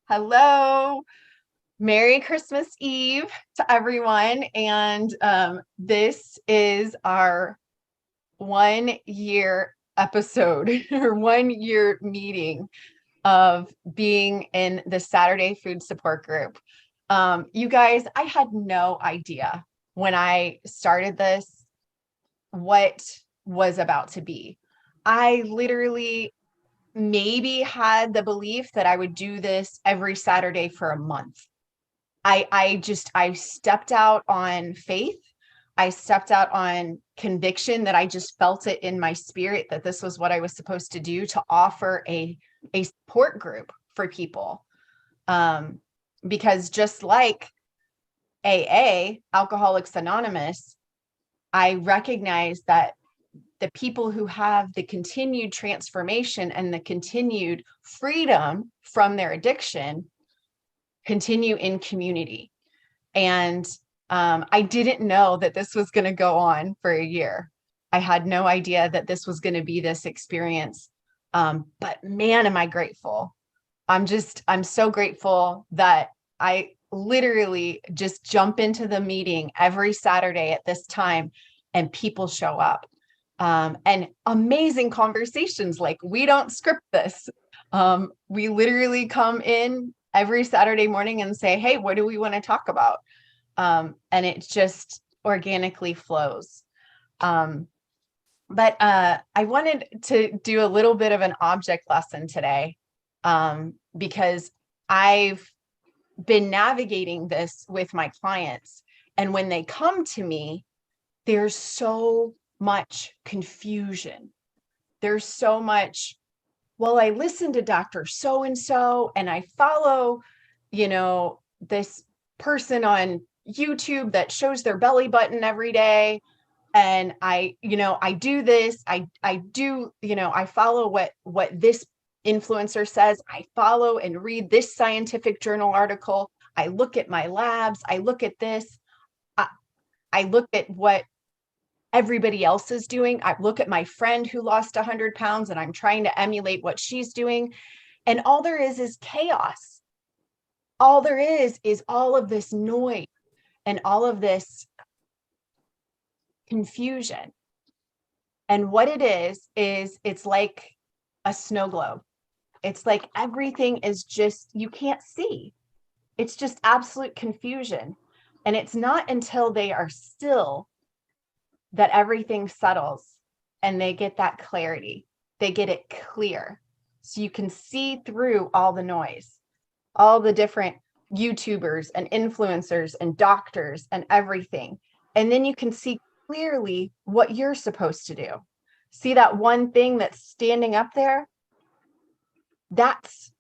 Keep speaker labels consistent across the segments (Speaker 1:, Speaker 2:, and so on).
Speaker 1: Hello. Merry Christmas Eve to everyone. And this is our 1 year episode or 1 year meeting of being in the Saturday Food Support Group. You guys, I had no idea when I started this what was about to be. I literally maybe had the belief that I would do this every Saturday for a month. I stepped out on faith. I stepped out on conviction that I just felt it in my spirit that this was what I was supposed to do, to offer a support group for people. Because just like AA, Alcoholics Anonymous, I recognize that the people who have the continued transformation and the continued freedom from their addiction continue in community. And I didn't know that this was going to go on for a year. I had no idea that this was going to be this experience. But man, am I grateful. I'm so grateful that I literally just jump into the meeting every Saturday at this time and people show up. And amazing conversations. Like, we don't script this. We literally come in every Saturday morning and say, hey, what do we want to talk about? And it just organically flows. But I wanted to do a little bit of an object lesson today, because I've been navigating this with my clients. And when they come to me, there's so much confusion. There's so much, well, I listen to Dr. So-and-so and I follow, this person on YouTube that shows their belly button every day. And I do this, I do, I follow what this influencer says. I follow and read this scientific journal article. I look at my labs. I look at this. I look at what everybody else is doing. I look at my friend who lost 100 pounds and I'm trying to emulate what she's doing. And all there is chaos. All there is all of this noise and all of this confusion. And what it is it's like a snow globe. It's like everything is just, you can't see. It's just absolute confusion. And it's not until they are still that everything settles and they get that clarity. They get it clear. So you can see through all the noise, all the different YouTubers and influencers and doctors and everything. And then you can see clearly what you're supposed to do. See that one thing that's standing up there? That's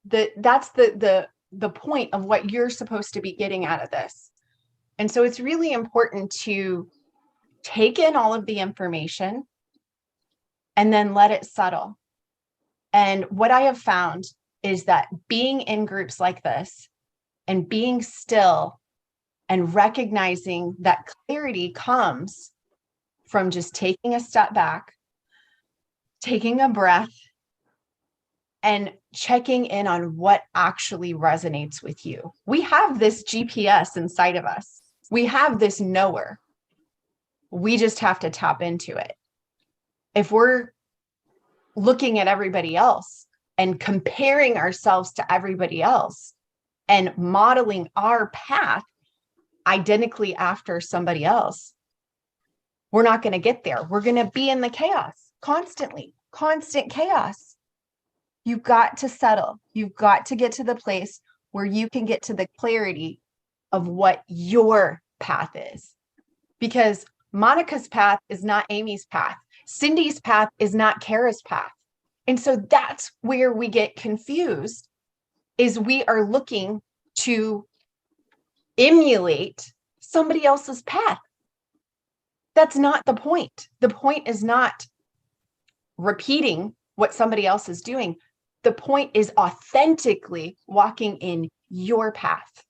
Speaker 1: the point of what you're supposed to be getting out of this. And so it's really important to take in all of the information and then let it settle. And what I have found is that being in groups like this and being still and recognizing that clarity comes from just taking a step back, taking a breath, and checking in on what actually resonates with you. We have this GPS inside of us. We have this knower. We just have to tap into it. If we're looking at everybody else and comparing ourselves to everybody else and modeling our path identically after somebody else, we're not going to get there. We're going to be in the chaos constantly, constant chaos. You've got to settle. You've got to get to the place where you can get to the clarity of what your path is. Because Monica's path is not Amy's path. Cindy's path is not Kara's path. And so that's where we get confused, is we are looking to emulate somebody else's path. That's not the point. The point is not repeating what somebody else is doing. The point is authentically walking in your path.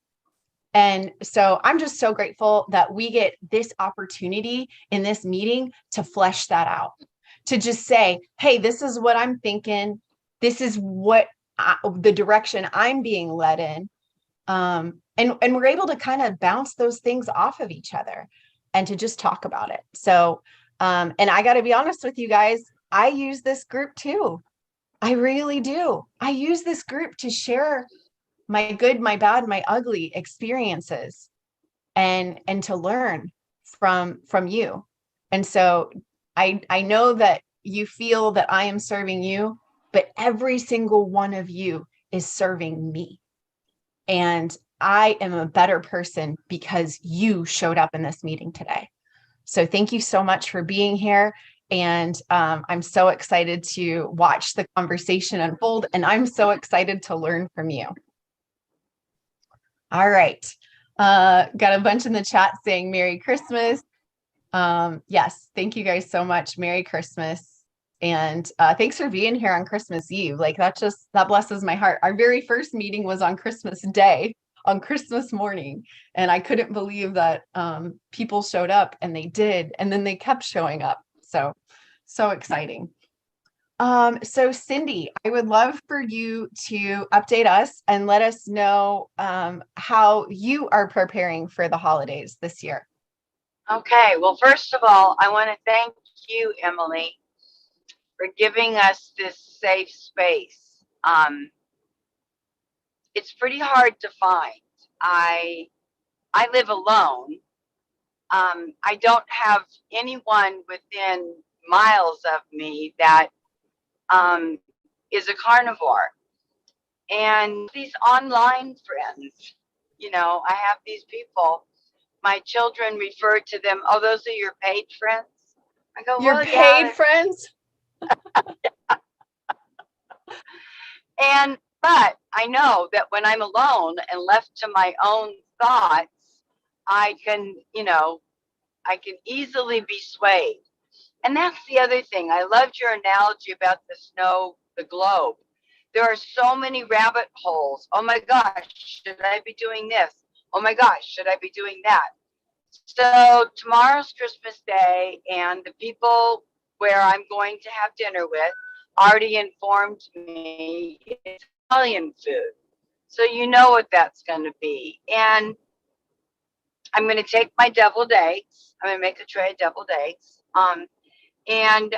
Speaker 1: And so I'm just so grateful that we get this opportunity in this meeting to flesh that out, to just say, hey, this is what I'm thinking. This is what the direction I'm being led in. And we're able to kind of bounce those things off of each other and to just talk about it. So, and I got to be honest with you guys, I use this group too. I really do. I use this group to share my good, my bad, my ugly experiences and to learn from you. And so I know that you feel that I am serving you, but every single one of you is serving me. And I am a better person because you showed up in this meeting today. So thank you so much for being here. And I'm so excited to watch the conversation unfold. And I'm so excited to learn from you. All right. Got a bunch in the chat saying Merry Christmas. Yes, thank you guys so much. Merry Christmas. And thanks for being here on Christmas Eve. Like that blesses my heart. Our very first meeting was on Christmas Day, on Christmas morning. And I couldn't believe that people showed up, and they did. And then they kept showing up. So exciting. So Cindy, I would love for you to update us and let us know how you are preparing for the holidays this year.
Speaker 2: Okay, well, first of all, I want to thank you, Emily, for giving us this safe space. It's pretty hard to find. I live alone. I don't have anyone within miles of me that is a carnivore. And these online friends, I have these people. My children refer to them, oh, those are your paid friends? I go,
Speaker 1: your
Speaker 2: well,
Speaker 1: paid friends?
Speaker 2: But I know that when I'm alone and left to my own thoughts, I can easily be swayed. And that's the other thing. I loved your analogy about the snow, the globe. There are so many rabbit holes. Oh my gosh, should I be doing this? Oh my gosh, should I be doing that? So tomorrow's Christmas Day, and the people where I'm going to have dinner with already informed me it's Italian food. So you know what that's going to be. And I'm going to take my deviled eggs. I'm going to make a tray of deviled eggs. And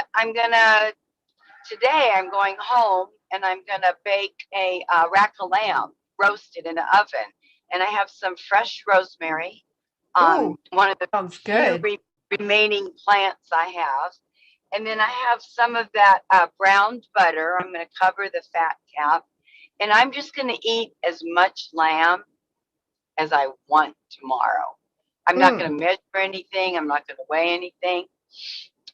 Speaker 2: today I'm going home and I'm going to bake a rack of lamb roasted in the oven. And I have some fresh rosemary. One of the few remaining plants I have. And then I have some of that browned butter. I'm going to cover the fat cap. And I'm just going to eat as much lamb as I want tomorrow. I'm not going to measure anything. I'm not going to weigh anything.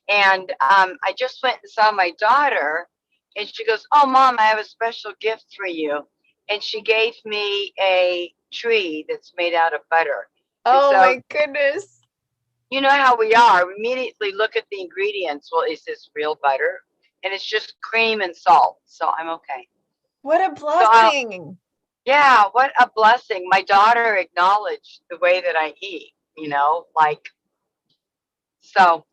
Speaker 2: And I just went and saw my daughter, and she goes, oh, Mom, I have a special gift for you. And she gave me a tree that's made out of butter.
Speaker 1: Oh, so, my goodness.
Speaker 2: You know how we are. We immediately look at the ingredients. Well, is this real butter? And it's just cream and salt. So I'm okay.
Speaker 1: What a blessing.
Speaker 2: So, yeah, what a blessing. My daughter acknowledged the way that I eat, so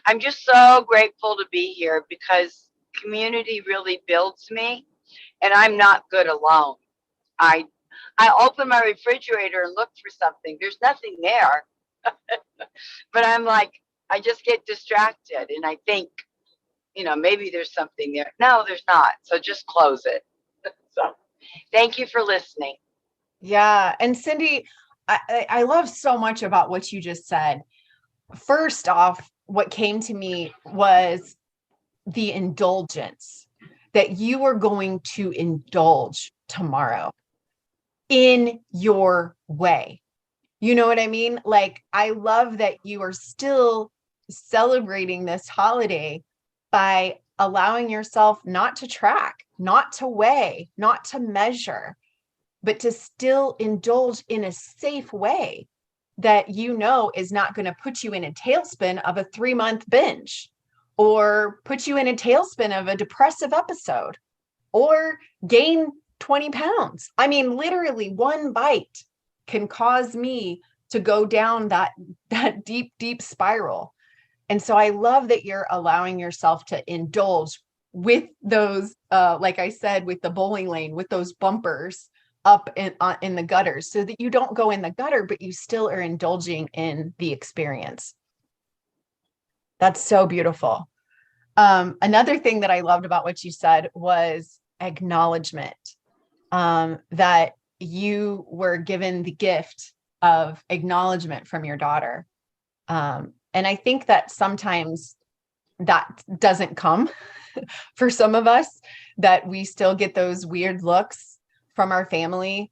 Speaker 2: I'm just so grateful to be here because community really builds me, and I'm not good alone. I open my refrigerator and look for something. There's nothing there. But I'm like, I just get distracted and I think, maybe there's something there. No, there's not. So just close it. So thank you for listening.
Speaker 1: Yeah. And Cindy, I love so much about what you just said. First off, what came to me was the indulgence that you are going to indulge tomorrow in your way. You know what I mean? Like, I love that you are still celebrating this holiday by allowing yourself not to track, not to weigh, not to measure, but to still indulge in a safe way that is not going to put you in a tailspin of a 3-month binge or put you in a tailspin of a depressive episode or gain 20 pounds. I mean, literally one bite can cause me to go down that deep, deep spiral. And so I love that you're allowing yourself to indulge with those, like I said, with the bowling lane, with those bumpers up in the gutters, so that you don't go in the gutter, but you still are indulging in the experience. That's so beautiful. Another thing that I loved about what you said was acknowledgement, that you were given the gift of acknowledgement from your daughter. And I think that sometimes that doesn't come for some of us, that we still get those weird looks from our family,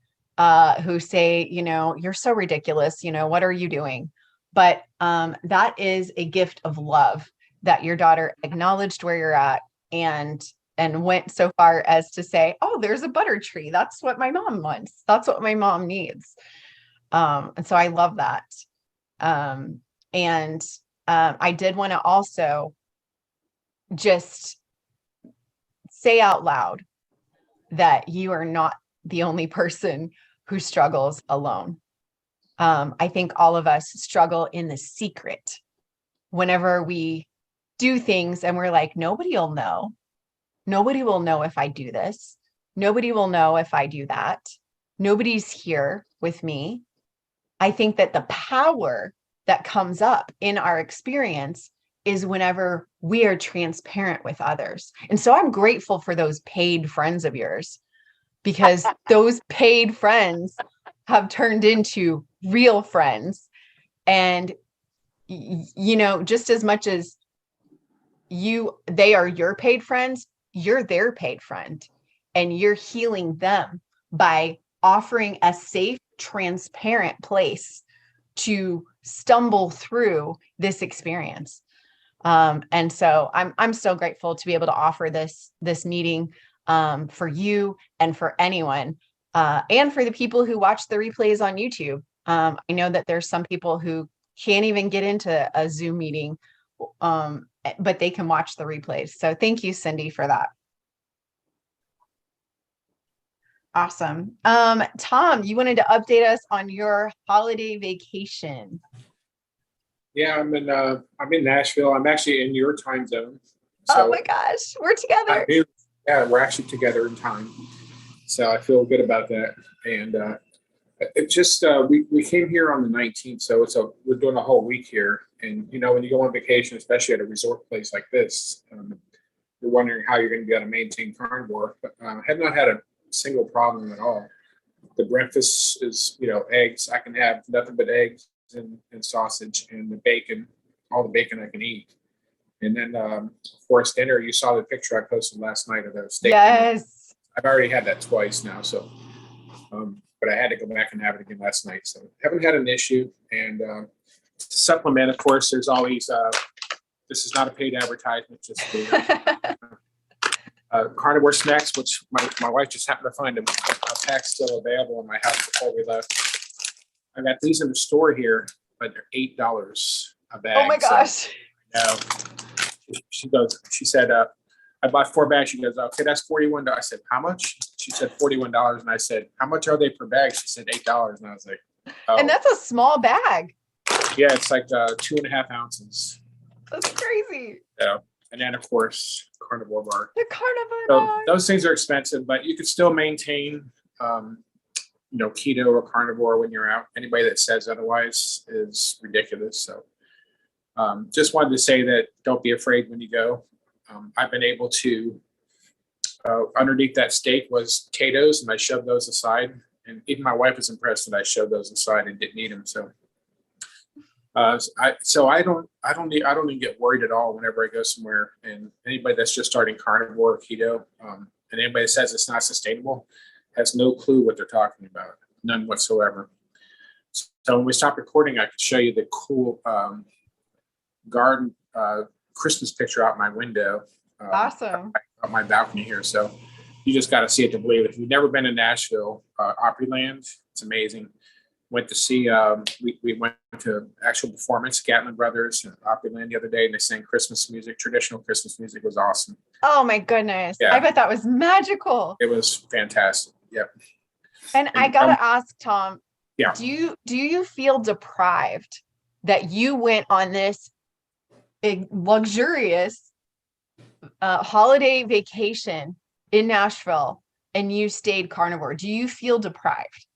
Speaker 1: who say, you're so ridiculous. What are you doing? But that is a gift of love, that your daughter acknowledged where you're at and went so far as to say, oh, there's a butter tree. That's what my mom wants. That's what my mom needs. And so I love that. I did want to also just say out loud that you are not the only person who struggles alone. I think all of us struggle in the secret whenever we do things and we're like, nobody will know. Nobody will know if I do this. Nobody will know if I do that. Nobody's here with me. I think that the power that comes up in our experience is whenever we are transparent with others. And so I'm grateful for those paid friends of yours, because those paid friends have turned into real friends. And, just as much as they are your paid friends, you're their paid friend, and you're healing them by offering a safe, transparent place to stumble through this experience. And so I'm so grateful to be able to offer this meeting, for you and for anyone, and for the people who watch the replays on YouTube. I know that there's some people who can't even get into a Zoom meeting, but they can watch the replays. So thank you, Cindy, for that. Awesome. Tom, you wanted to update us on your holiday vacation.
Speaker 3: Yeah, I'm in Nashville. I'm actually in your time zone.
Speaker 1: So oh my gosh, we're together.
Speaker 3: Yeah, we're actually together in time. So I feel good about that. And it just we came here on the 19th, so we're doing a whole week here. And when you go on vacation, especially at a resort place like this, you're wondering how you're going to be able to maintain carnivore. But I have not had a single problem at all. The breakfast is eggs. I can have nothing but eggs and sausage and the bacon, all the bacon I can eat. And then of course dinner, you saw the picture I posted last night of the steak.
Speaker 1: Yes.
Speaker 3: Dinner. I've already had that twice now, so but I had to go back and have it again last night. So haven't had an issue. And to supplement, of course, there's always this is not a paid advertisement, just carnivore snacks, which my wife just happened to find a pack still available in my house before we left. I got these in the store here, but they're $8 a bag.
Speaker 1: Oh my gosh.
Speaker 3: So, she said, I bought 4 bags. She goes, okay, that's $41. I said, how much? She said $41. And I said, how much are they per bag? She said $8. And I was like, oh.
Speaker 1: And that's a small bag.
Speaker 3: Yeah, it's like 2.5 ounces.
Speaker 1: That's crazy.
Speaker 3: Yeah. And then, of course, carnivore bar.
Speaker 1: The carnivore
Speaker 3: bar. Those things are expensive, but you can still maintain, keto or carnivore when you're out. Anybody that says otherwise is ridiculous. So just wanted to say that don't be afraid when you go. I've been able to, underneath that steak was potatoes, and I shoved those aside. And even my wife was impressed that I shoved those aside and didn't eat them. So I don't even get worried at all whenever I go somewhere. And anybody that's just starting carnivore or keto, and anybody that says it's not sustainable has no clue what they're talking about, none whatsoever. So when we stop recording, I could show you the cool garden Christmas picture out my window.
Speaker 1: Awesome.
Speaker 3: On my balcony here. So you just got to see it to believe it. If you've never been to Nashville, Opryland, it's amazing. Went to see, we went to actual performance, Gatlin Brothers and Opryland the other day, and they sang Christmas music. Traditional Christmas music was awesome.
Speaker 1: Oh my goodness. Yeah. I bet that was magical.
Speaker 3: It was fantastic. Yep.
Speaker 1: And I got to ask, Tom,
Speaker 3: yeah.
Speaker 1: Do you feel deprived that you went on this luxurious holiday vacation in Nashville and you stayed carnivore, do you feel deprived?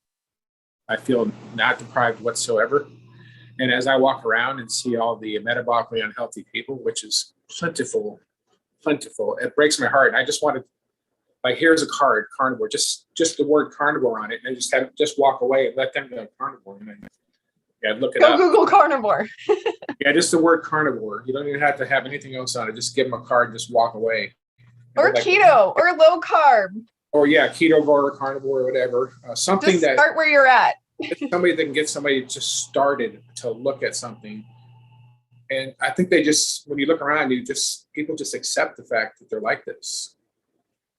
Speaker 3: I feel not deprived whatsoever. And as I walk around and see all the metabolically unhealthy people, which is plentiful, it breaks my heart. And I just wanted, like, here's a card, carnivore, just the word carnivore on it, and just walk away and let them go carnivore. And then, look it
Speaker 1: Go
Speaker 3: up.
Speaker 1: Google carnivore.
Speaker 3: Yeah, just the word carnivore. You don't even have to have anything else on it. Just give them a card, and just walk away.
Speaker 1: Or keto, or low carb.
Speaker 3: Or keto or carnivore or whatever. Something
Speaker 1: just start where you're at.
Speaker 3: Somebody that can get somebody just started to look at something. And I think when you look around, people just accept the fact that they're like this.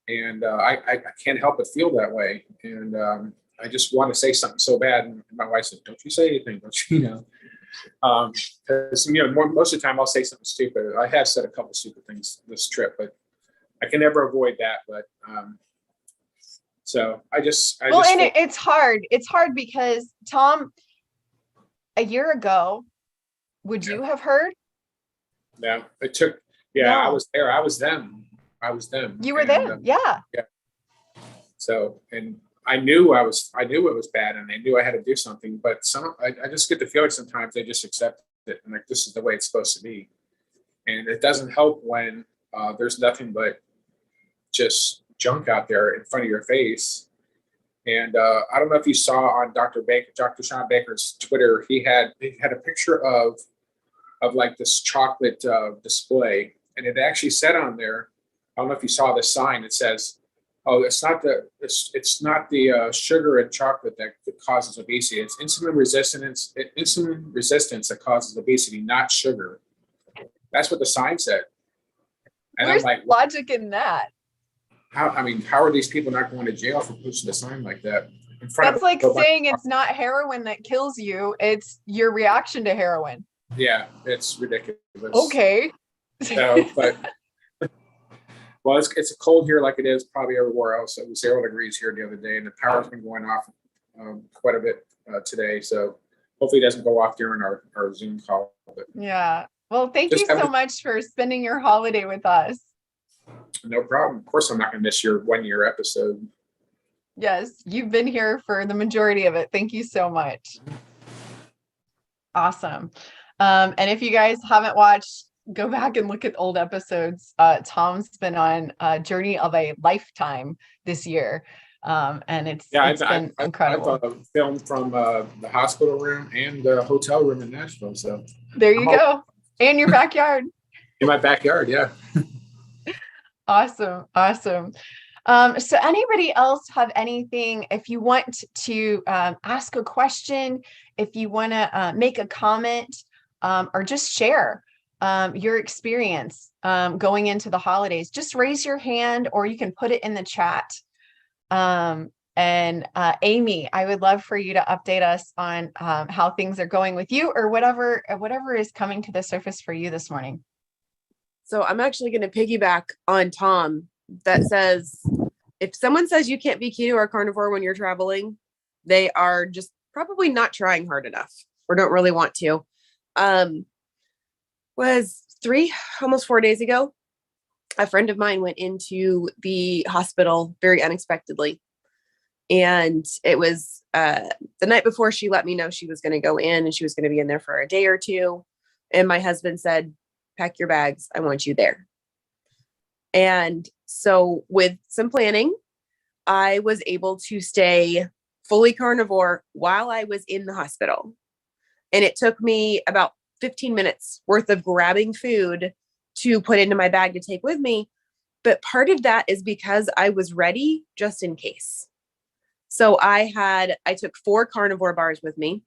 Speaker 3: And I can't help but feel that way. And I just want to say something so bad. And my wife said, don't you say anything, don't you? Because most of the time I'll say something stupid. I have said a couple stupid things this trip, but I can never avoid that. But so it's hard. It's hard because
Speaker 1: Tom, a year ago, would you have heard?
Speaker 3: No, it took. Yeah, no. I was there. I was them.
Speaker 1: You were them. Yeah.
Speaker 3: So, and I knew it was bad, and I knew I had to do something. But I just get the feeling sometimes they just accept it, and like, this is the way it's supposed to be. And it doesn't help when there's nothing but just junk out there in front of your face. And I don't know if you saw on Dr. Shawn Baker's Twitter, he had a picture of like this chocolate display, and it actually said on there, I don't know if you saw the sign, it says, oh, it's not the sugar and chocolate that causes obesity. It's insulin resistance that causes obesity, not sugar. That's what the sign said. And
Speaker 1: Where's
Speaker 3: I'm like,
Speaker 1: logic in that?
Speaker 3: How are these people not going to jail for pushing a sign like that?
Speaker 1: That's like saying it's not heroin that kills you, it's your reaction to heroin.
Speaker 3: Yeah, it's ridiculous.
Speaker 1: Okay.
Speaker 3: So, but well, it's cold here like it is probably everywhere else. It was 0 degrees here the other day, and the power's been going off quite a bit today. So hopefully it doesn't go off during our Zoom call. But
Speaker 1: yeah. Well, thank you so much for spending your holiday with us.
Speaker 3: No problem. Of course, I'm not going to miss your 1-year episode.
Speaker 1: Yes, you've been here for the majority of it. Thank you so much. Awesome. And if you guys haven't watched, go back and look at old episodes. Tom's been on a journey of a lifetime this year. And it's been incredible.
Speaker 3: I've filmed from the hospital room and the hotel room in Nashville. So
Speaker 1: there you go. And your backyard.
Speaker 3: In my backyard, yeah.
Speaker 1: Awesome. So anybody else have anything, if you want to ask a question, if you want to make a comment, or just share your experience going into the holidays, just raise your hand or you can put it in the chat. And Amy, I would love for you to update us on how things are going with you, or whatever is coming to the surface for you this morning.
Speaker 4: So I'm actually going to piggyback on Tom that says, if someone says you can't be keto or carnivore when you're traveling, they are just probably not trying hard enough or don't really want to. Was almost 4 days ago, a friend of mine went into the hospital very unexpectedly. And it was the night before she let me know she was going to go in, and she was going to be in there for a day or two. And my husband said, pack your bags. I want you there. And so with some planning, I was able to stay fully carnivore while I was in the hospital. And it took me about 15 minutes worth of grabbing food to put into my bag to take with me. But part of that is because I was ready just in case. So I took 4 carnivore bars with me.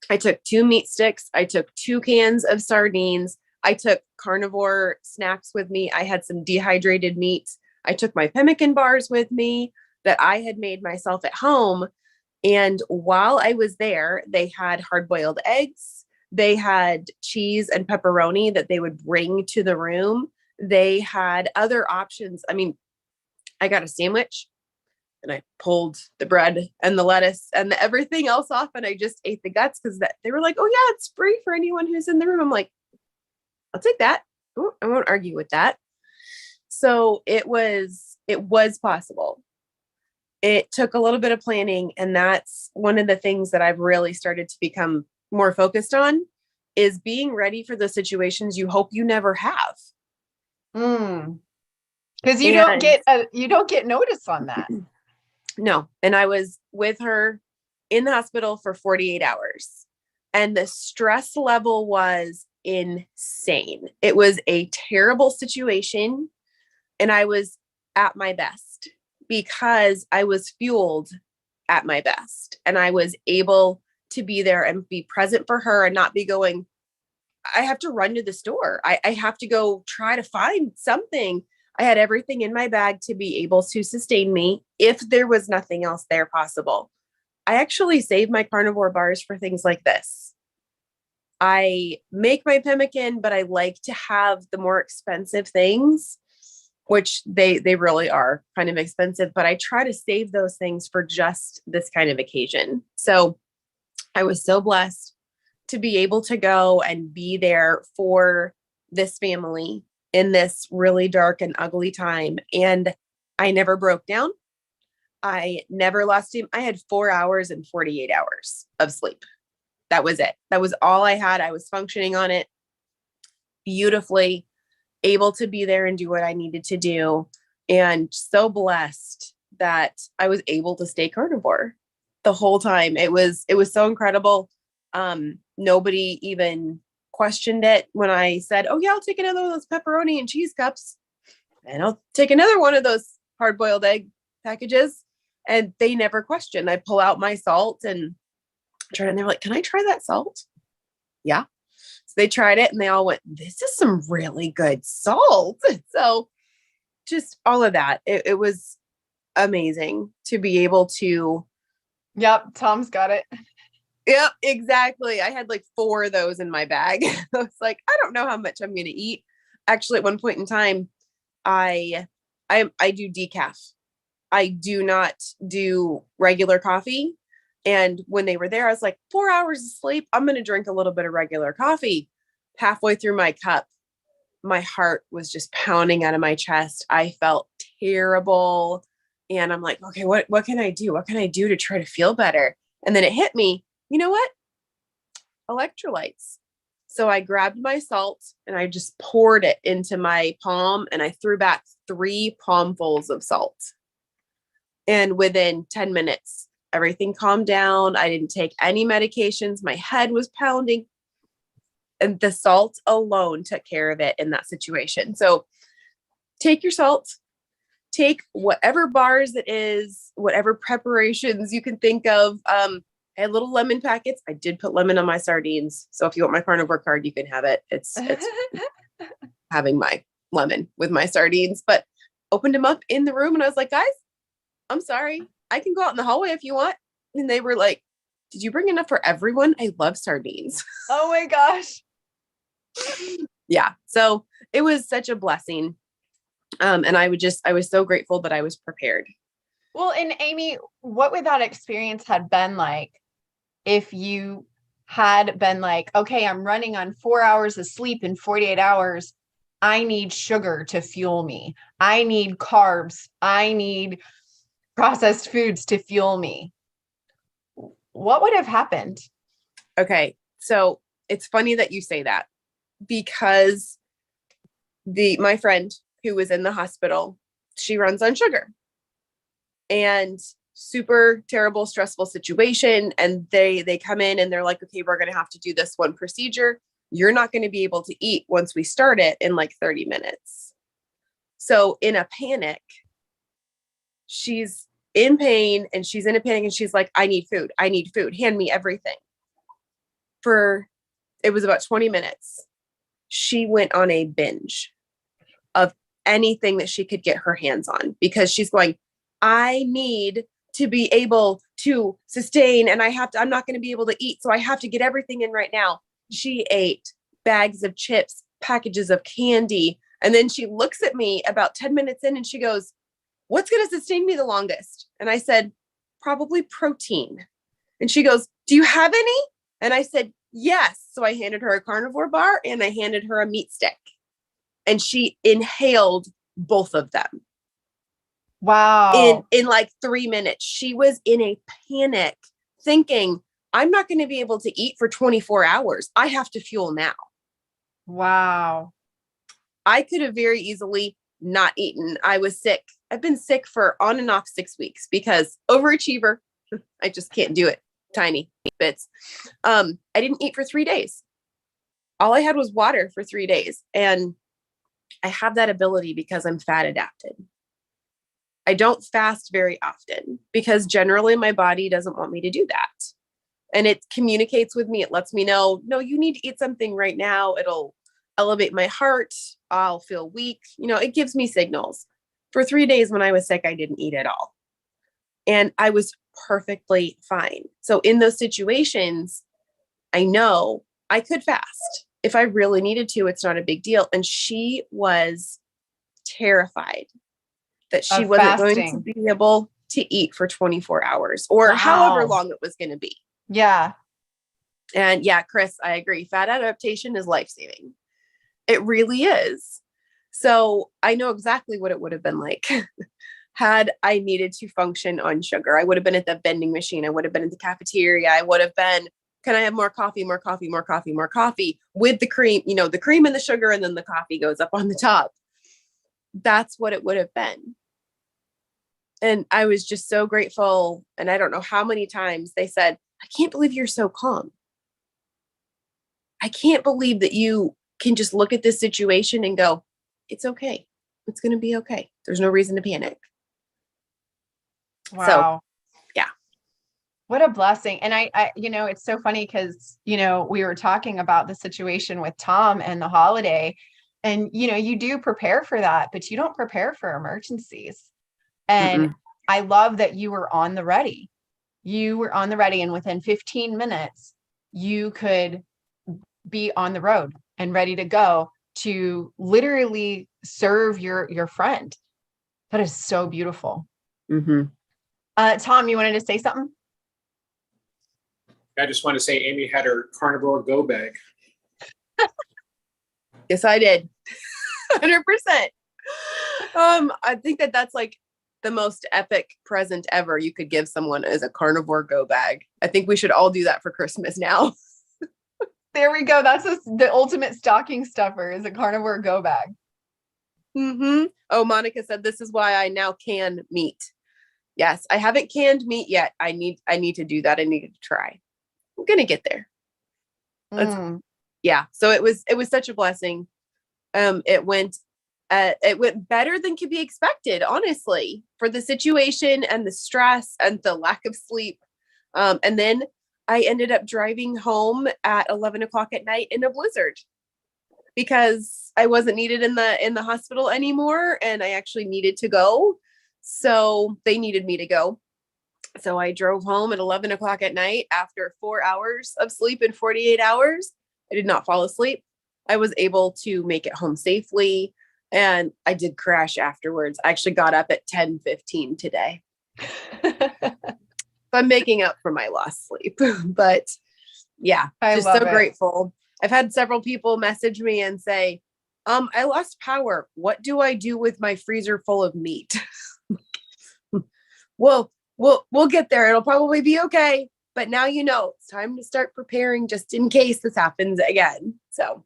Speaker 4: I took 2 meat sticks. I took 2 cans of sardines. I took carnivore snacks with me. I had some dehydrated meat. I took my pemmican bars with me that I had made myself at home. And while I was there, they had hard-boiled eggs. They had cheese and pepperoni that they would bring to the room. They had other options. I mean, I got a sandwich and I pulled the bread and the lettuce and everything else off, and I just ate the guts because they were like, oh yeah, it's free for anyone who's in the room. I'm like, I'll take that. I won't argue with that. So it was possible. It took a little bit of planning, and that's one of the things that I've really started to become more focused on, is being ready for the situations you hope you never have.
Speaker 1: Because you don't get notice on that.
Speaker 4: No. And I was with her in the hospital for 48 hours, and the stress level was insane. It was a terrible situation, and I was at my best because I was fueled at my best, and I was able to be there and be present for her and not be going, I have to run to the store. I have to go try to find something. I had everything in my bag to be able to sustain me if there was nothing else there possible. I actually save my carnivore bars for things like this. I make my pemmican, but I like to have the more expensive things, which they really are kind of expensive, but I try to save those things for just this kind of occasion. So I was so blessed to be able to go and be there for this family in this really dark and ugly time. And I never broke down. I never lost him. I had 4 hours and 48 hours of sleep. That was it. That was all I had. I was functioning on it beautifully, able to be there and do what I needed to do. And so blessed that I was able to stay carnivore the whole time. It was so incredible. Nobody even questioned it when I said, oh yeah, I'll take another one of those pepperoni and cheese cups, and I'll take another one of those hard-boiled egg packages. And they never questioned. I pull out my salt and try it, and they're like, can I try that salt? Yeah. So they tried it and they all went, this is some really good salt. So just all of that. It was amazing to be able to.
Speaker 1: Yep. Tom's got it.
Speaker 4: Yep, exactly. I had like 4 of those in my bag. I was like, I don't know how much I'm going to eat. Actually, at one point in time, I do decaf. I do not do regular coffee. And when they were there, I was like, 4 hours of sleep, I'm going to drink a little bit of regular coffee. Halfway through my cup, my heart was just pounding out of my chest. I felt terrible. And I'm like, okay, what can I do? What can I do to try to feel better? And then it hit me, you know what? Electrolytes. So I grabbed my salt and I just poured it into my palm, and I threw back 3 palmfuls of salt. And within 10 minutes, everything calmed down. I didn't take any medications. My head was pounding. And the salt alone took care of it in that situation. So take your salt, take whatever bars it is, whatever preparations you can think of. I had little lemon packets. I did put lemon on my sardines. So if you want my carnivore card, you can have it. It's having my lemon with my sardines, but opened them up in the room. And I was like, guys, I'm sorry. I can go out in the hallway if you want. And they were like, did you bring enough for everyone? I love sardines.
Speaker 1: Oh my gosh.
Speaker 4: Yeah. So it was such a blessing. And I was so grateful that I was prepared.
Speaker 1: Well, and Amy, what would that experience had been like if you had been like, okay, I'm running on 4 hours of sleep in 48 hours. I need sugar to fuel me. I need carbs. I need processed foods to fuel me. What would have happened?
Speaker 4: Okay. So it's funny that you say that, because my friend who was in the hospital, she runs on sugar, and super terrible, stressful situation. And they come in and they're like, okay, we're going to have to do this one procedure. You're not going to be able to eat once we start it in like 30 minutes. So in a panic, she's in pain and she's in a panic and she's like, I need food. I need food. Hand me everything. It was about 20 minutes. She went on a binge of anything that she could get her hands on, because she's going, I need to be able to sustain, and I'm not going to be able to eat. So I have to get everything in right now. She ate bags of chips, packages of candy. And then she looks at me about 10 minutes in and she goes, what's going to sustain me the longest? And I said, probably protein. And she goes, do you have any? And I said, yes. So I handed her a carnivore bar and I handed her a meat stick. And she inhaled both of them
Speaker 1: Wow.
Speaker 4: in like 3 minutes. She was in a panic thinking, I'm not going to be able to eat for 24 hours. I have to fuel now.
Speaker 1: Wow.
Speaker 4: I could have very easily not eaten. I was sick. I've been sick for on and off 6 weeks because overachiever. I just can't do it. Tiny bits. I didn't eat for 3 days. All I had was water for 3 days. And I have that ability because I'm fat adapted. I don't fast very often because generally my body doesn't want me to do that. And it communicates with me. It lets me know, no, you need to eat something right now. It'll elevate my heart. I'll feel weak. It gives me signals. For 3 days when I was sick, I didn't eat at all. And I was perfectly fine. So in those situations, I know I could fast. If I really needed to, it's not a big deal. And she was terrified that she wasn't going to be able to eat for 24 hours or however long it was going to be.
Speaker 1: Yeah.
Speaker 4: And yeah, Chris, I agree. Fat adaptation is life-saving. It really is. So I know exactly what it would have been like had I needed to function on sugar. I would have been at the vending machine. I would have been at the cafeteria. I would have been, can I have more coffee, more coffee, more coffee, more coffee with the cream, the cream and the sugar, and then the coffee goes up on the top. That's what it would have been. And I was just so grateful. And I don't know how many times they said, I can't believe you're so calm. I can't believe that you can just look at this situation and go, it's okay. It's going to be okay. There's no reason to panic.
Speaker 1: Wow.
Speaker 4: So, yeah.
Speaker 1: What a blessing. And I it's so funny because, we were talking about the situation with Tom and the holiday, and, you do prepare for that, but you don't prepare for emergencies. And I love that you were on the ready. You were on the ready, and within 15 minutes, you could be on the road and ready to go to literally serve your friend. That is so beautiful. Tom, you wanted to say something?
Speaker 3: I just want to say Amy had her carnivore go bag.
Speaker 4: Yes, I did. 100%. I think that's like the most epic present ever you could give someone as a carnivore go bag. I think we should all do that for Christmas now.
Speaker 1: There we go. That's the ultimate stocking stuffer, is a carnivore go bag.
Speaker 4: Oh, Monica said, this is why I now can meat. Yes, I haven't canned meat yet. I need to do that. I need to try. I'm going to get there. Yeah. So it was such a blessing. It went better than could be expected, honestly, for the situation and the stress and the lack of sleep. And then I ended up driving home at 11 o'clock at night in a blizzard because I wasn't needed in the hospital anymore. And I actually needed to go. So they needed me to go. So I drove home at 11 o'clock at night after 4 hours of sleep in 48 hours. I did not fall asleep. I was able to make it home safely. And I did crash afterwards. I actually got up at 10:15 today. I'm making up for my lost sleep. But yeah, just so grateful. I've had several people message me and say, I lost power. What do I do with my freezer full of meat? Well, we'll get there. It'll probably be okay. But now it's time to start preparing just in case this happens again. So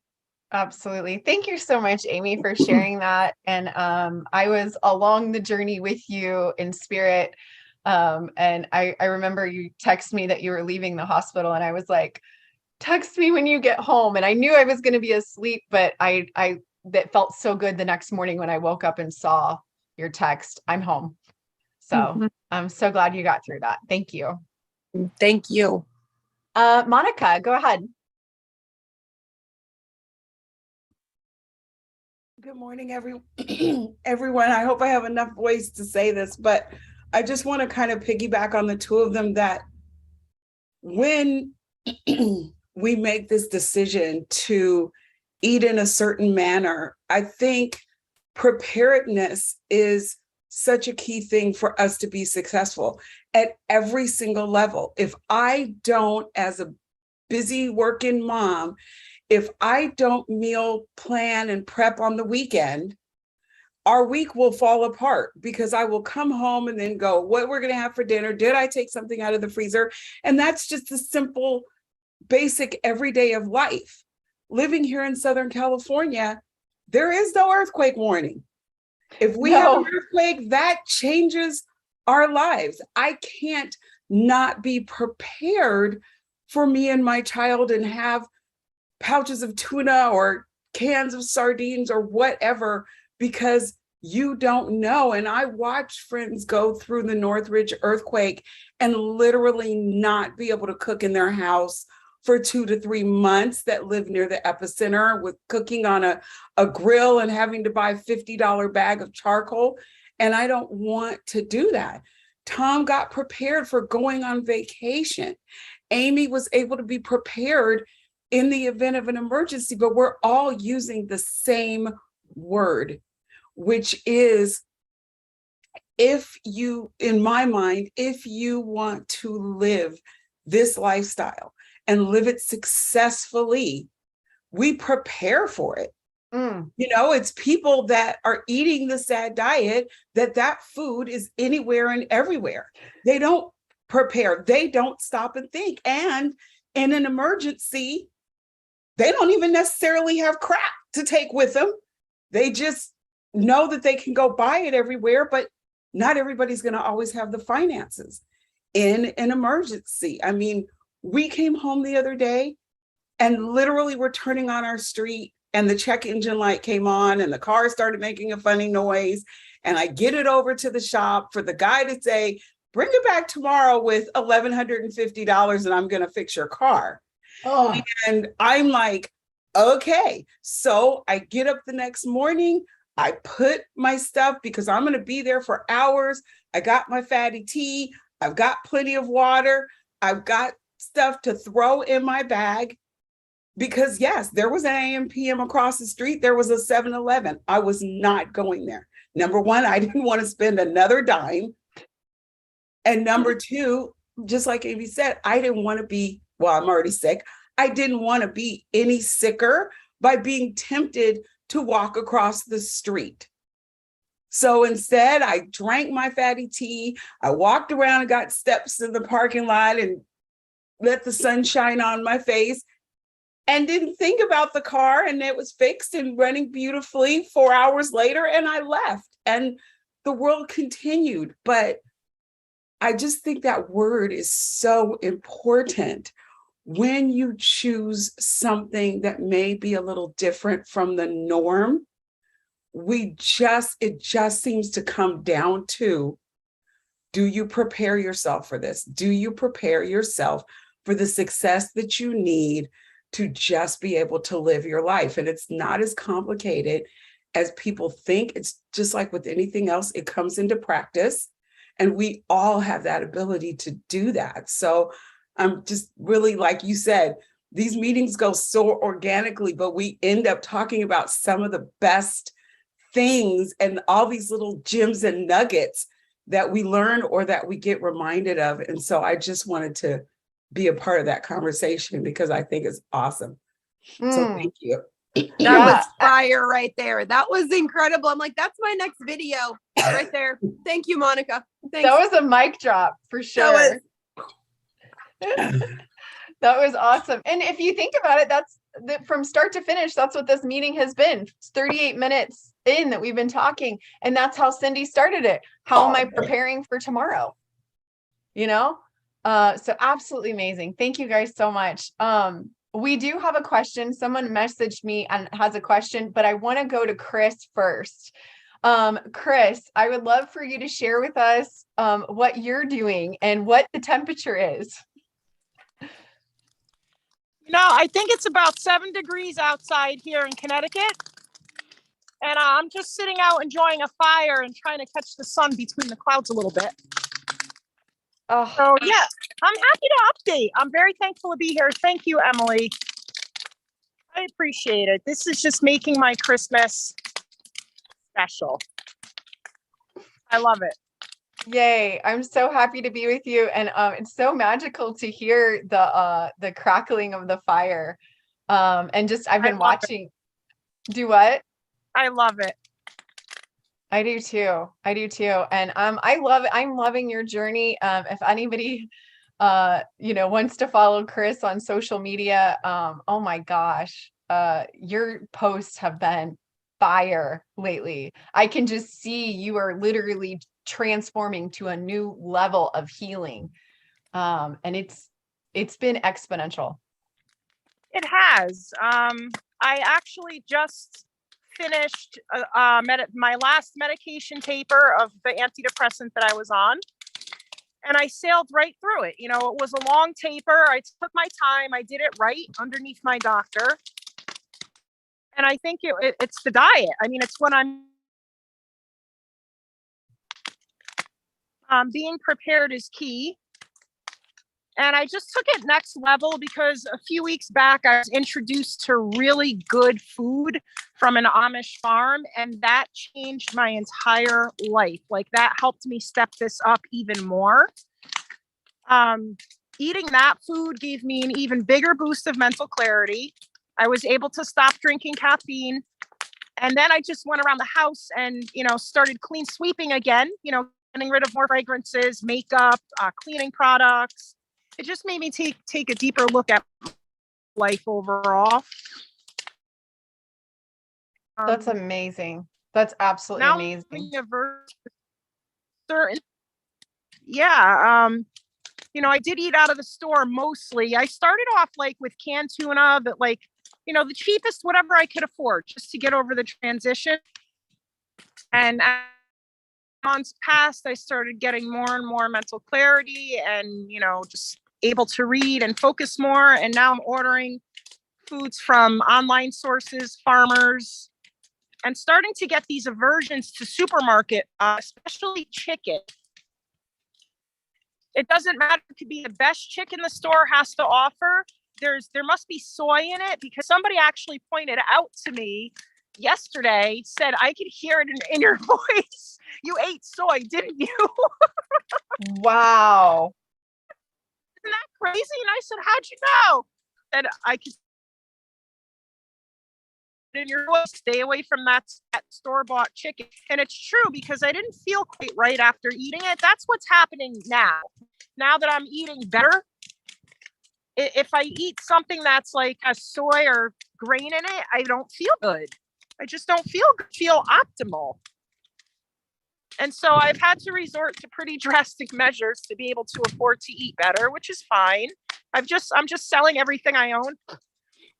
Speaker 1: absolutely. Thank you so much, Amy, for sharing that. And I was along the journey with you in spirit. And I remember you text me that you were leaving the hospital, and I was like, text me when you get home. And I knew I was going to be asleep, but that felt so good the next morning when I woke up and saw your text, I'm home. So I'm so glad you got through that. Thank you.
Speaker 4: Thank you.
Speaker 1: Monica, go ahead.
Speaker 5: Good morning, everyone. I hope I have enough voice to say this, but I just want to kind of piggyback on the two of them, that when we make this decision to eat in a certain manner, I think preparedness is such a key thing for us to be successful at every single level. If I don't, as a busy working mom, if I don't meal plan and prep on the weekend, our week will fall apart because I will come home and then go, what we're going to have for dinner? Did I take something out of the freezer? And that's just the simple, basic everyday of life. Living here in Southern California, there is no earthquake warning. If we have an earthquake, that changes our lives. I can't not be prepared for me and my child and have pouches of tuna or cans of sardines or whatever, because you don't know. And I watched friends go through the Northridge earthquake and literally not be able to cook in their house for 2 to 3 months that live near the epicenter, with cooking on a grill and having to buy $50 bag of charcoal. And I don't want to do that. Tom got prepared for going on vacation. Amy was able to be prepared in the event of an emergency, but we're all using the same word, which is, if you, in my mind, if you want to live this lifestyle and live it successfully, we prepare for it. You know, it's people that are eating the SAD diet, that food is anywhere and everywhere. They don't prepare. They don't stop and think. And in an emergency, they don't even necessarily have crap to take with them. They just know that they can go buy it everywhere, but not everybody's going to always have the finances in an emergency. I mean, we came home the other day and literally we're turning on our street and the check engine light came on and the car started making a funny noise. And I get it over to the shop for the guy to say, bring it back tomorrow with $1,150 and I'm going to fix your car. Oh. And I'm like, okay. So I get up the next morning, I put my stuff, because I'm going to be there for hours. I got my fatty tea. I've got plenty of water. I've got stuff to throw in my bag. Because yes, there was an AM PM across the street. There was a 7-Eleven. I was not going there. Number one, I didn't want to spend another dime. And number two, just like Amy said, I didn't want to be, well, I'm already sick. I didn't want to be any sicker by being tempted to walk across the street. So instead, I drank my fatty tea. I walked around and got steps in the parking lot and let the sun shine on my face, and didn't think about the car, and it was fixed and running beautifully 4 hours later, and I left and the world continued. But I just think that word is so important. When you choose something that may be a little different from the norm, it just seems to come down to, do you prepare yourself for this? Do you prepare yourself for the success that you need to just be able to live your life? And it's not as complicated as people think. It's just like with anything else, it comes into practice, and we all have that ability to do that. So I'm just really, like you said, these meetings go so organically, but we end up talking about some of the best things and all these little gems and nuggets that we learn or that we get reminded of. And so I just wanted to be a part of that conversation because I think it's awesome. So thank you.
Speaker 4: That was fire right there. That was incredible. I'm like, that's my next video right there. Thank you, Monica. Thanks.
Speaker 1: That was a mic drop for sure. That was awesome. And if you think about it, that's from start to finish, that's what this meeting has been. It's 38 minutes in that we've been talking. And that's how Cindy started it. How am I preparing for tomorrow? You know? So absolutely amazing. Thank you guys so much. We do have a question. Someone messaged me and has a question, but I want to go to Chris first. Chris, I would love for you to share with us what you're doing and what the temperature is.
Speaker 6: No, I think it's about 7 degrees outside here in Connecticut. And I'm just sitting out enjoying a fire and trying to catch the sun between the clouds a little bit.
Speaker 1: Oh.
Speaker 6: So yeah, I'm happy to update. I'm very thankful to be here. Thank you, Emily. I appreciate it. This is just making my Christmas special. I love it.
Speaker 1: Yay. I'm so happy to be with you. And it's so magical to hear the crackling of the fire. And just, I've been watching. Do what?
Speaker 6: I love it.
Speaker 1: I do too. I do too. And I'm loving your journey. If anybody wants to follow Chris on social media, oh my gosh, your posts have been fire lately. I can just see you are literally transforming to a new level of healing. And it's been exponential.
Speaker 6: It has. I actually just finished my last medication taper of the antidepressant that I was on, and I sailed right through it. You know, it was a long taper. I took my time. I did it right underneath my doctor. And I think it's the diet. I mean, it's when I'm being prepared is key. And I just took it next level because a few weeks back, I was introduced to really good food from an Amish farm, and that changed my entire life. Like, that helped me step this up even more. Eating that food gave me an even bigger boost of mental clarity. I was able to stop drinking caffeine. And then I just went around the house and, started clean sweeping again, getting rid of more fragrances, makeup, cleaning products. It just made me take a deeper look at life overall.
Speaker 1: That's amazing. That's absolutely
Speaker 6: now
Speaker 1: amazing.
Speaker 6: Yeah. I did eat out of the store mostly. I started off like with canned tuna, but like, the cheapest, whatever I could afford just to get over the transition. And as months passed, I started getting more and more mental clarity and, just able to read and focus more. And now I'm ordering foods from online sources, farmers, and starting to get these aversions to supermarket, especially chicken. It doesn't matter. It could be the best chicken the store has to offer. There must be soy in it, because somebody actually pointed out to me yesterday, said, I could hear it in your voice. You ate soy, didn't you?
Speaker 1: Wow.
Speaker 6: Isn't that crazy? And I said, how'd you know? And I could in your voice, stay away from that store-bought chicken. And it's true, because I didn't feel quite right after eating it. That's what's happening now. Now that I'm eating better, if I eat something that's like a soy or grain in it, I don't feel good. I just don't feel optimal. And so I've had to resort to pretty drastic measures to be able to afford to eat better, which is fine. I'm just selling everything I own.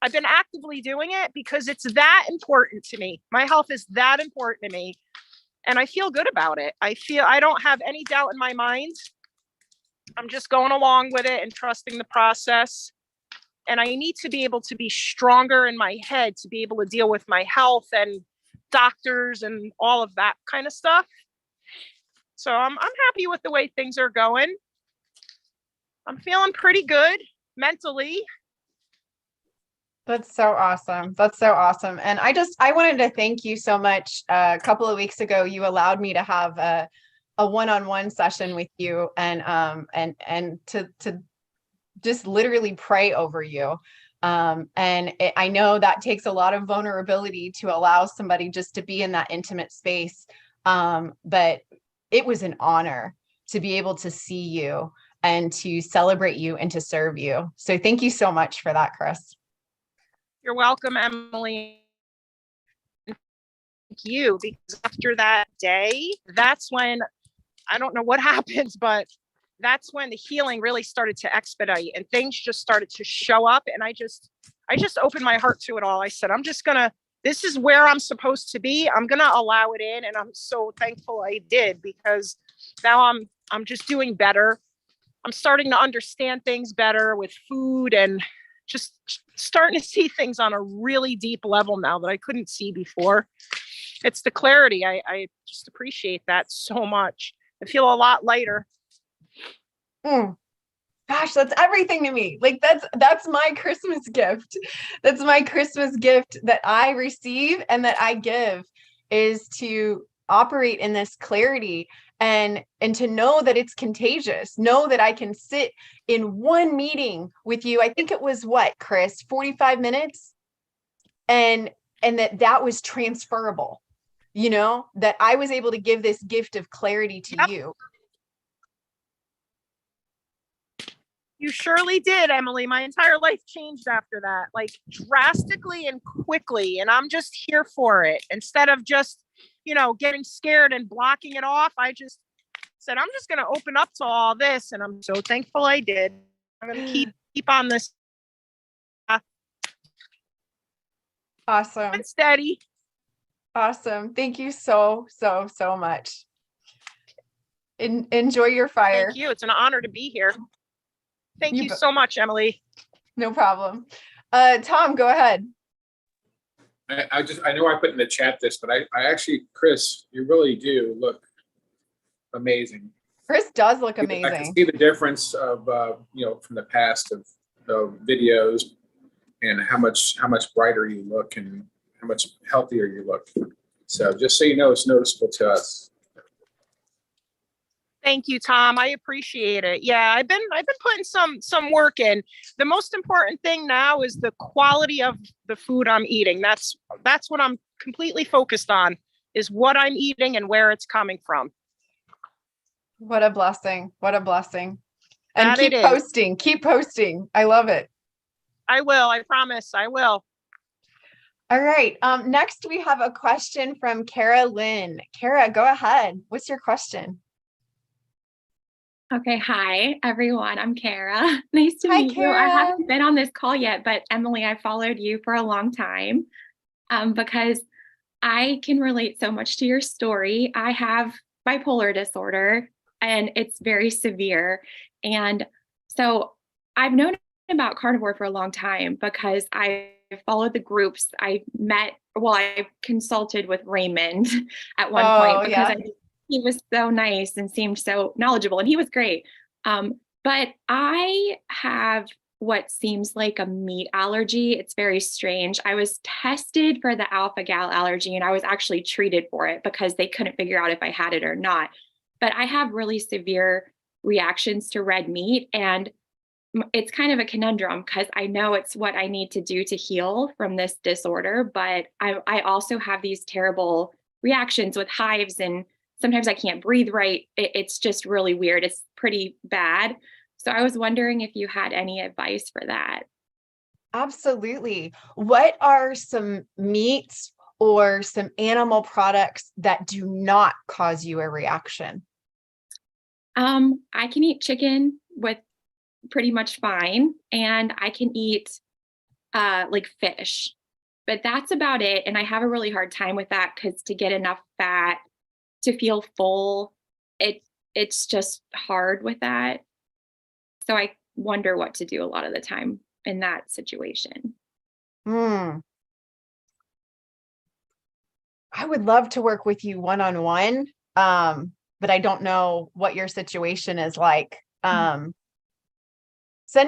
Speaker 6: I've been actively doing it because it's that important to me. My health is that important to me. And I feel good about it. I don't have any doubt in my mind. I'm just going along with it and trusting the process. And I need to be able to be stronger in my head to be able to deal with my health and doctors and all of that kind of stuff. So I'm happy with the way things are going. I'm feeling pretty good mentally.
Speaker 1: That's so awesome. That's so awesome. And I wanted to thank you so much. A couple of weeks ago, you allowed me to have a one-on-one session with you and to just literally pray over you. I know that takes a lot of vulnerability to allow somebody just to be in that intimate space. But it was an honor to be able to see you and to celebrate you and to serve you. So thank you so much for that, Chris.
Speaker 6: You're welcome, Emily. Thank you, because after that day, that's when, I don't know what happens, but that's when the healing really started to expedite and things just started to show up. And I just opened my heart to it all. I said, this is where I'm supposed to be. I'm going to allow it in. And I'm so thankful I did, because now I'm just doing better. I'm starting to understand things better with food and just starting to see things on a really deep level now that I couldn't see before. It's the clarity. I just appreciate that so much. I feel a lot lighter.
Speaker 1: Gosh, that's everything to me. Like that's my Christmas gift. That's my Christmas gift that I receive and that I give, is to operate in this clarity and to know that it's contagious. Know that I can sit in one meeting with you. I think it was what, Chris, 45 minutes, and that was transferable. that I was able to give this gift of clarity to
Speaker 6: Yep.
Speaker 1: you.
Speaker 6: You surely did, Emily. My entire life changed after that, like drastically and quickly. And I'm just here for it. Instead of just, getting scared and blocking it off, I just said, I'm just going to open up to all this. And I'm so thankful I did. I'm going to keep on this.
Speaker 1: Awesome.
Speaker 6: And steady.
Speaker 1: Awesome. Thank you so, so, so much. Enjoy your fire.
Speaker 6: Thank you. It's an honor to be here. Thank
Speaker 1: You
Speaker 6: you
Speaker 1: bet.
Speaker 6: so much, Emily.
Speaker 1: No problem. Tom, go ahead.
Speaker 3: I know I put in the chat this, but I actually, Chris, you really do look amazing.
Speaker 1: Chris does look
Speaker 3: I can
Speaker 1: amazing.
Speaker 3: see the difference of, from the past of videos and how much brighter you look and how much healthier you look. So just so you know, it's noticeable to us.
Speaker 6: Thank you, Tom. I appreciate it. Yeah, I've been putting some work in. The most important thing now is the quality of the food I'm eating. That's what I'm completely focused on, is what I'm eating and where it's coming from.
Speaker 1: What a blessing. What a blessing. And
Speaker 6: That
Speaker 1: keep
Speaker 6: it is.
Speaker 1: posting. Keep posting. I love it.
Speaker 6: I will. I promise. I will.
Speaker 1: All right. Next we have a question from Kara Lynn. Kara, go ahead. What's your question?
Speaker 7: Okay, hi everyone. I'm Kara. Nice to
Speaker 1: Hi,
Speaker 7: meet you. I
Speaker 1: Kara.
Speaker 7: haven't been on this call yet, but Emily, I followed you for a long time because I can relate so much to your story. I have bipolar disorder and it's very severe. And so I've known about carnivore for a long time because I followed the groups. I consulted with Raymond at one point because he was so nice and seemed so knowledgeable, and he was great. But I have what seems like a meat allergy. It's very strange. I was tested for the alpha-gal allergy, and I was actually treated for it because they couldn't figure out if I had it or not. But I have really severe reactions to red meat, and it's kind of a conundrum because I know it's what I need to do to heal from this disorder, but I also have these terrible reactions with hives, and sometimes I can't breathe right. It's just really weird. It's pretty bad. So I was wondering if you had any advice for that.
Speaker 1: Absolutely. What are some meats or some animal products that do not cause you a reaction?
Speaker 7: I can eat chicken with pretty much fine, and I can eat like fish, but that's about it. And I have a really hard time with that because to get enough fat to feel full, it's just hard with that. So I wonder what to do a lot of the time in that situation.
Speaker 1: I would love to work with you one-on-one, but I don't know what your situation is like. Send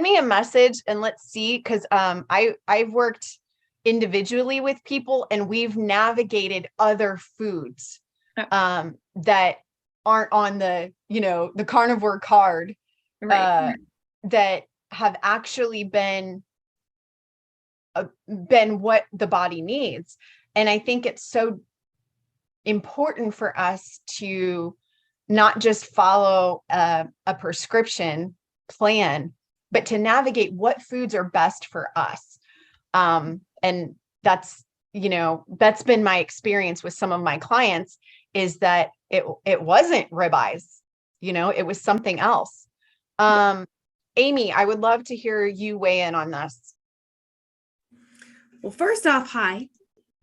Speaker 1: me a message and let's see, because I've worked individually with people and we've navigated other foods that aren't on the carnivore card,
Speaker 7: Right.
Speaker 1: that have actually been what the body needs. And I think it's so important for us to not just follow a prescription plan, but to navigate what foods are best for us. And that's been my experience with some of my clients, is that it wasn't ribeyes, it was something else. Amy, I would love to hear you weigh in on this.
Speaker 4: Well, first off, hi.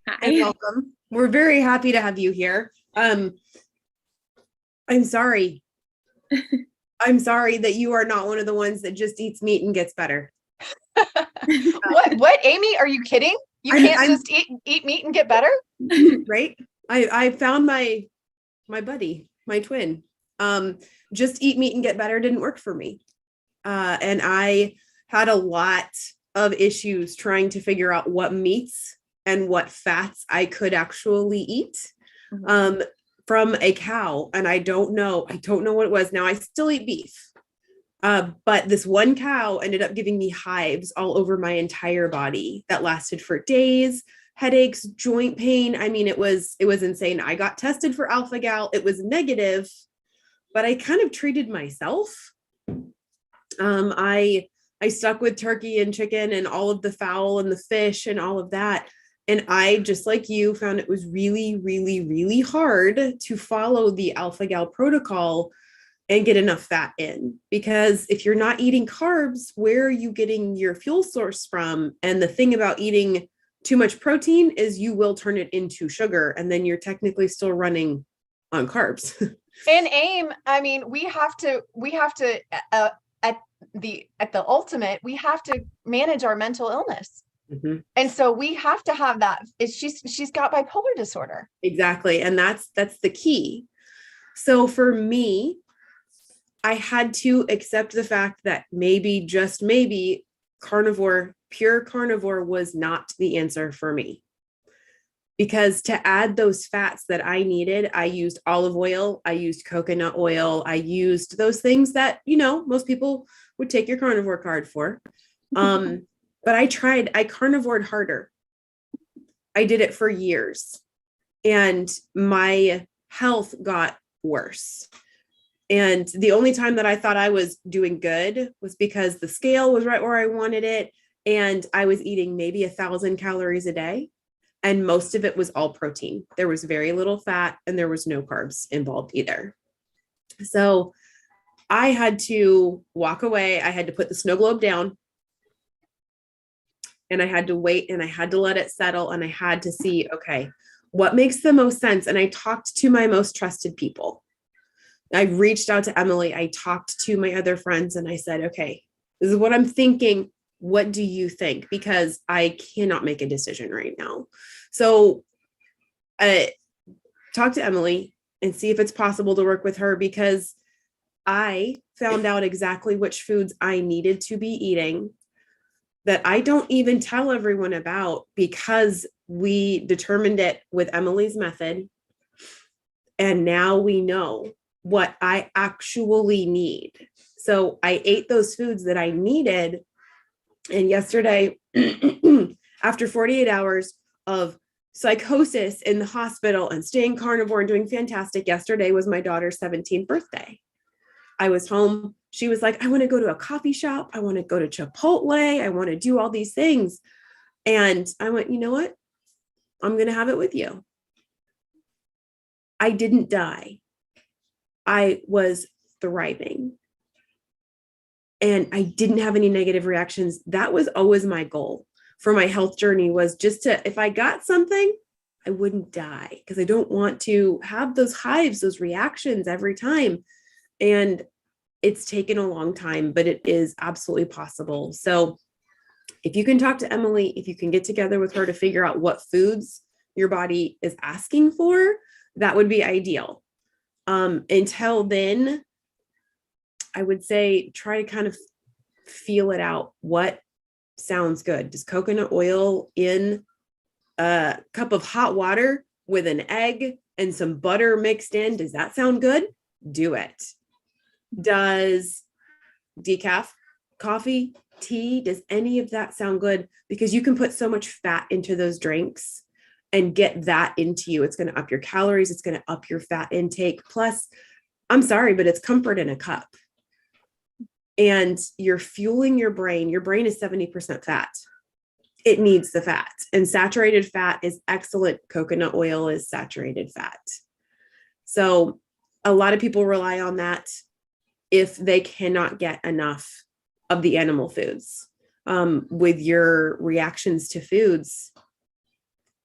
Speaker 7: Hi.
Speaker 4: And welcome. We're very happy to have you here. I'm sorry. I'm sorry that you are not one of the ones that just eats meat and gets better.
Speaker 1: What, Amy? Are you kidding? You can't just eat meat and get better?
Speaker 4: Right? I found my buddy, my twin. Just eat meat and get better didn't work for me. And I had a lot of issues trying to figure out what meats and what fats I could actually eat from a cow. And I don't know what it was. Now I still eat beef. But this one cow ended up giving me hives all over my entire body that lasted for days. headaches, joint pain. I mean, it was insane. I got tested for alpha gal. It was negative, but I kind of treated myself. I stuck with turkey and chicken and all of the fowl and the fish and all of that. And I, just like you, found it was really, really, really hard to follow the alpha gal protocol and get enough fat in, because if you're not eating carbs, where are you getting your fuel source from? And the thing about eating too much protein is you will turn it into sugar, and then you're technically still running on carbs.
Speaker 1: And AIM, I mean, we have to at the ultimate, we have to manage our mental illness.
Speaker 4: Mm-hmm.
Speaker 1: And so we have to have that. She's got bipolar disorder. Exactly.
Speaker 4: And that's the key. So for me, I had to accept the fact that maybe, just maybe, pure carnivore was not the answer for me. Because to add those fats that I needed, I used olive oil, I used coconut oil, I used those things that, most people would take your carnivore card for. But I carnivored harder. I did it for years, and my health got worse. And the only time that I thought I was doing good was because the scale was right where I wanted it. And I was eating maybe 1,000 calories a day. And most of it was all protein. There was very little fat, and there was no carbs involved either. So I had to walk away. I had to put the snow globe down, and I had to wait, and I had to let it settle. And I had to see, okay, what makes the most sense? And I talked to my most trusted people. I reached out to Emily. I talked to my other friends, and I said, okay, this is what I'm thinking. What do you think? Because I cannot make a decision right now. So talk to Emily and see if it's possible to work with her, because I found out exactly which foods I needed to be eating that I don't even tell everyone about, because we determined it with Emily's method. And now we know what I actually need. So I ate those foods that I needed. And yesterday, after 48 hours of psychosis in the hospital and staying carnivore and doing fantastic, yesterday was my daughter's 17th birthday. I was home. She was like, I want to go to a coffee shop. I want to go to Chipotle. I want to do all these things. And I went, you know what? I'm going to have it with you. I didn't die. I was thriving. And I didn't have any negative reactions. That was always my goal for my health journey, was just to, if I got something, I wouldn't die, because I don't want to have those hives, those reactions every time. And it's taken a long time, but it is absolutely possible. So if you can talk to Emily, if you can get together with her to figure out what foods your body is asking for, that would be ideal. Until then, I would say try to kind of feel it out. What sounds good? Does coconut oil in a cup of hot water with an egg and some butter mixed in, does that sound good? Do it. Does decaf coffee, tea, does any of that sound good? Because you can put so much fat into those drinks and get that into you. It's going to up your calories. It's going to up your fat intake. Plus, I'm sorry, but it's comfort in a cup. And you're fueling your brain. Your brain is 70% fat. It needs the fat. And saturated fat is excellent. Coconut oil is saturated fat. So a lot of people rely on that if they cannot get enough of the animal foods. With your reactions to foods,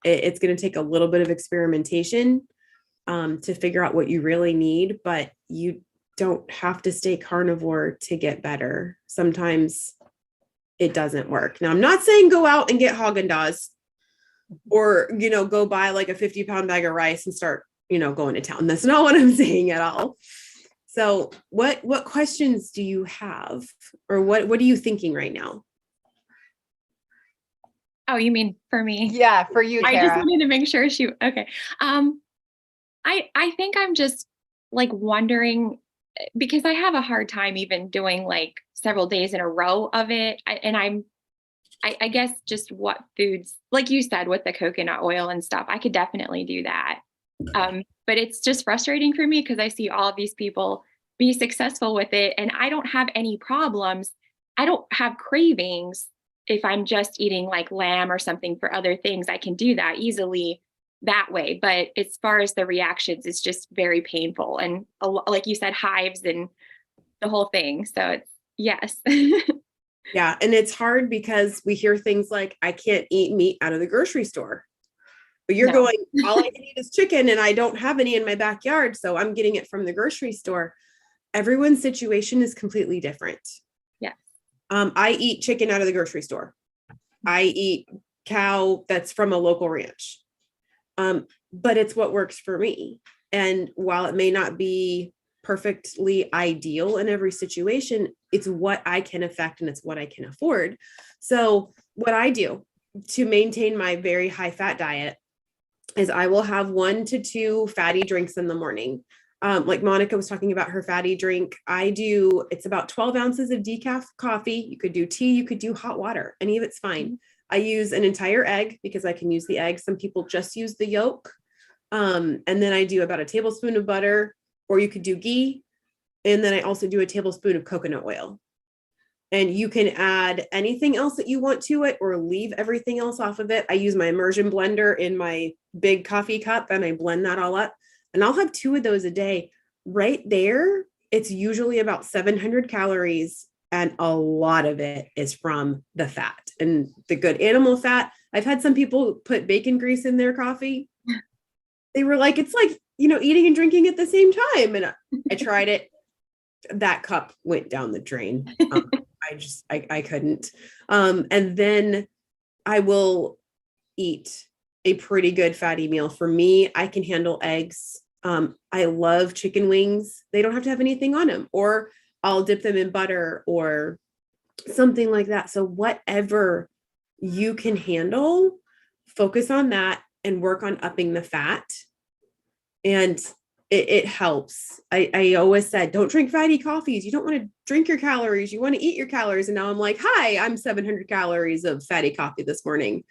Speaker 4: it's going to take a little bit of experimentation to figure out what you really need, but you don't have to stay carnivore to get better. Sometimes it doesn't work. Now, I'm not saying go out and get Haagen-Dazs or, go buy like a 50-pound bag of rice and start, going to town. That's not what I'm saying at all. So what questions do you have, or what are you thinking right now?
Speaker 7: Oh, you mean for me?
Speaker 1: Yeah, for you, Tara.
Speaker 7: I just wanted to make sure okay. I think I'm just like wondering, because I have a hard time even doing like several days in a row of it. And I'm I guess just what foods, like you said, with the coconut oil and stuff, I could definitely do that. But it's just frustrating for me because I see all of these people be successful with it and I don't have any problems. I don't have cravings. If I'm just eating like lamb or something for other things, I can do that easily that way. But as far as the reactions, it's just very painful. And like you said, hives and the whole thing. So it's, yes.
Speaker 4: Yeah. And it's hard because we hear things like, I can't eat meat out of the grocery store. But you're
Speaker 7: No.
Speaker 4: going, all I can eat is chicken and I don't have any in my backyard. So I'm getting it from the grocery store. Everyone's situation is completely different.
Speaker 7: Yeah.
Speaker 4: I eat chicken out of the grocery store. I eat cow that's from a local ranch. But it's what works for me. And while it may not be perfectly ideal in every situation, it's what I can affect and it's what I can afford. So what I do to maintain my very high fat diet is I will have 1 to 2 fatty drinks in the morning. Like Monica was talking about her fatty drink. It's about 12 ounces of decaf coffee. You could do tea, you could do hot water, any of it's fine. I use an entire egg because I can use the egg. Some people just use the yolk. And then I do about a tablespoon of butter, or you could do ghee. And then I also do a tablespoon of coconut oil. And you can add anything else that you want to it or leave everything else off of it. I use my immersion blender in my big coffee cup and I blend that all up. And I'll have 2 of those a day. Right there, it's usually about 700 calories. And a lot of it is from the fat and the good animal fat. I've had some people put bacon grease in their coffee. They were like, it's like, eating and drinking at the same time. And I tried it. That cup went down the drain. I couldn't. And then I will eat a pretty good fatty meal. For me, I can handle eggs. I love chicken wings. They don't have to have anything on them, or I'll dip them in butter or something like that. So whatever you can handle, focus on that and work on upping the fat. And it helps. I always said, don't drink fatty coffees. You don't want to drink your calories. You want to eat your calories. And now I'm like, hi, I'm 700 calories of fatty coffee this morning.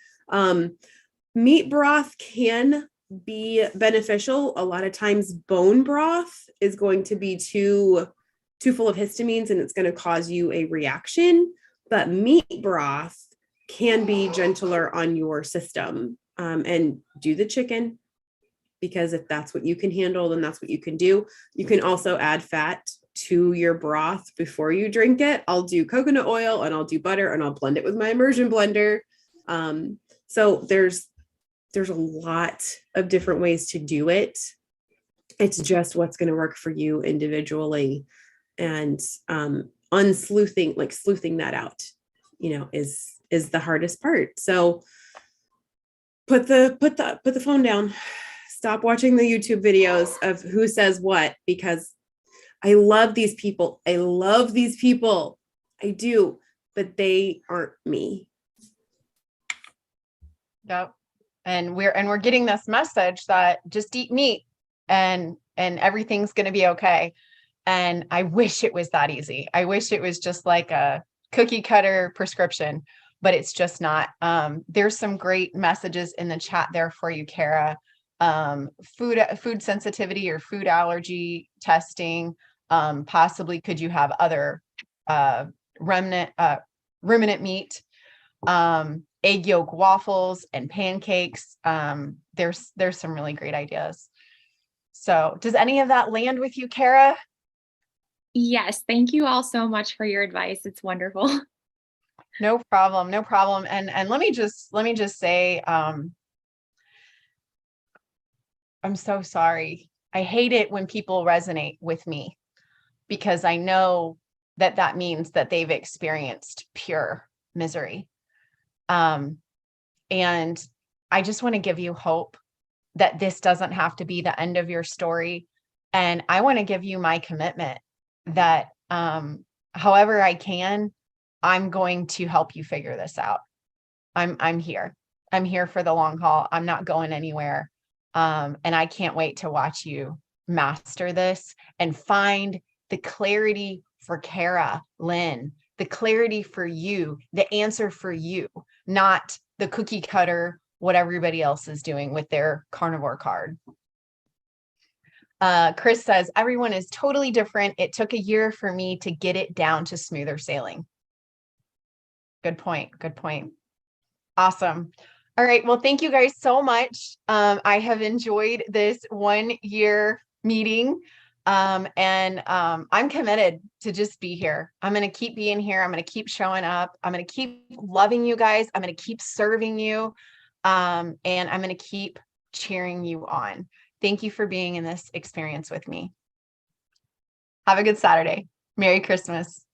Speaker 4: Meat broth can be beneficial. A lot of times bone broth is going to be too full of histamines and it's going to cause you a reaction, but meat broth can be gentler on your system. And do the chicken, because if that's what you can handle, then that's what you can do. You can also add fat to your broth before you drink it. I'll do coconut oil and I'll do butter and I'll blend it with my immersion blender. So there's a lot of different ways to do it. It's just what's going to work for you individually. And sleuthing that out, is the hardest part. So put the phone down. Stop watching the YouTube videos of who says what, because I love these people. I do, but they aren't me.
Speaker 1: Yep. And we're getting this message that just eat meat and everything's going to be okay. And I wish it was that easy. I wish it was just like a cookie cutter prescription, but it's just not. There's some great messages in the chat there for you, Kara. Food sensitivity or food allergy testing. Possibly could you have other ruminant meat, egg yolk waffles and pancakes. There's some really great ideas. So does any of that land with you, Kara?
Speaker 7: Yes. Thank you all so much for your advice. It's wonderful.
Speaker 1: No problem. And let me just say, I'm so sorry. I hate it when people resonate with me because I know that means that they've experienced pure misery. And I just want to give you hope that this doesn't have to be the end of your story. And I want to give you my commitment that, however I can, I'm going to help you figure this out. I'm here. I'm here for the long haul. I'm not going anywhere. And I can't wait to watch you master this and find the clarity for Kara, Lynn, the clarity for you, the answer for you, not the cookie cutter, what everybody else is doing with their carnivore card. Chris says, everyone is totally different. It took a year for me to get it down to smoother sailing. Good point. Good point. Awesome. All right. Well, thank you guys so much. I have enjoyed this 1 year meeting. I'm committed to just be here. I'm going to keep being here. I'm going to keep showing up. I'm going to keep loving you guys. I'm going to keep serving you. And I'm going to keep cheering you on. Thank you for being in this experience with me. Have a good Saturday. Merry Christmas.